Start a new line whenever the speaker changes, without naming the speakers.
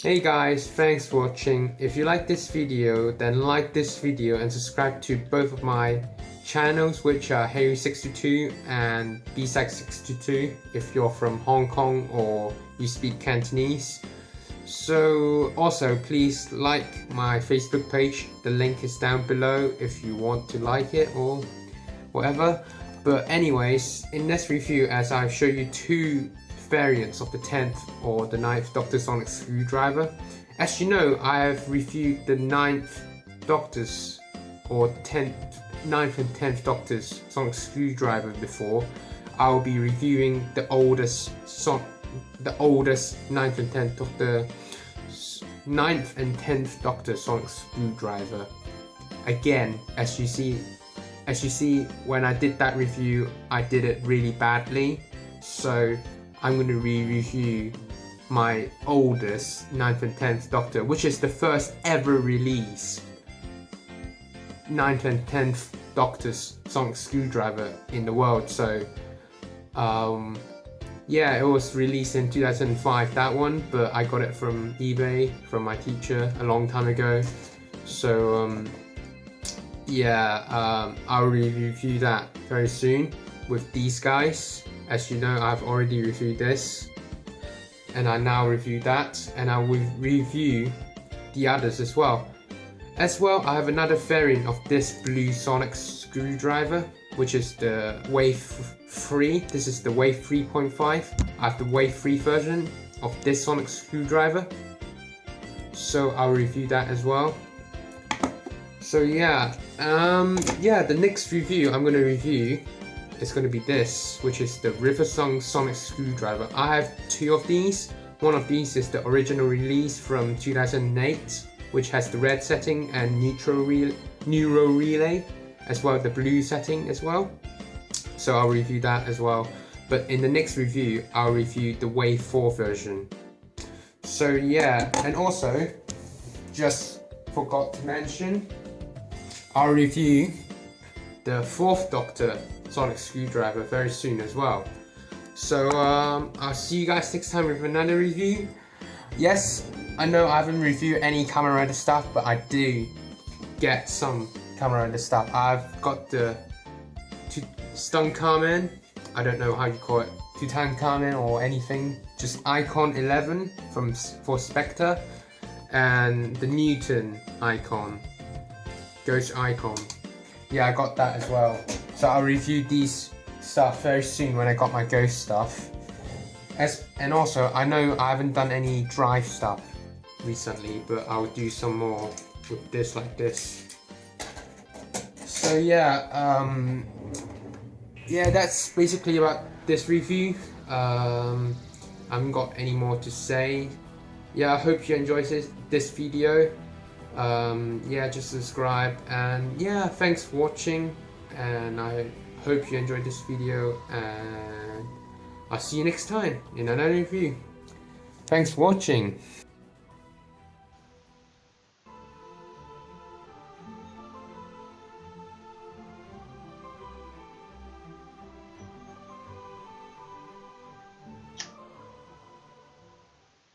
Hey guys, thanks for watching. If you like this video, then like this video and subscribe to both of my channels, which are Harry62 and BSAC62 if you're from Hong Kong or you speak Cantonese. So also please like my Facebook page, the link is down below if you want to like it or whatever. But anyways, in this review, as I show you two variants of the 10th or the 9th Doctor Sonic Screwdriver. As you know, I have reviewed the 9th Doctor's or 9th and 10th Doctor's Sonic Screwdriver before. I will be reviewing the oldest 9th and 10th Doctor, 9th and 10th Doctor Sonic Screwdriver. Again, as you see, when I did that review, I did it really badly. So I'm going to review my oldest 9th and 10th Doctor, which is the first ever release 9th and 10th Doctor's Sonic Screwdriver in the world. So yeah, it was released in 2005, that one, but I got it from eBay from my teacher a long time ago. So yeah, I'll review that very soon with these guys. As you know, I've already reviewed this, and I now review that, and I will review the others as well. I have another variant of this blue Sonic Screwdriver, which is the Wave 3. This is the Wave 3.5. I have the Wave 3 version of this Sonic Screwdriver, so I'll review that as well. So yeah, the next review I'm going to review is going to be this, which is the Riversong Sonic Screwdriver. I have two of these. One of these is the original release from 2008, which has the red setting and neutral relay, as well as the blue setting as well. So I'll review that as well. But in the next review, I'll review the Wave 4 version. So yeah, and also, just forgot to mention, I'll review the 4th Doctor Sonic Screwdriver very soon as well. So I'll see you guys next time with another review. Yes, I know I haven't reviewed any Kamen Rider stuff, but I do get some Kamen Rider stuff. I've got the Stun Kamen, I don't know how you call it, Tutankhamen or anything, just Icon 11 for Spectre, and the Newton Icon, Ghost Icon. Yeah, I got that as well. So I'll review these stuff very soon when I got my Ghost stuff. And also, I know I haven't done any Drive stuff recently, but I'll do some more with this like this. So yeah, yeah, that's basically about this review. I haven't got any more to say. Yeah, I hope you enjoyed this video. Yeah, just subscribe, and yeah, thanks for watching, and I hope you enjoyed this video, and I'll see you next time in another review. Thanks for watching.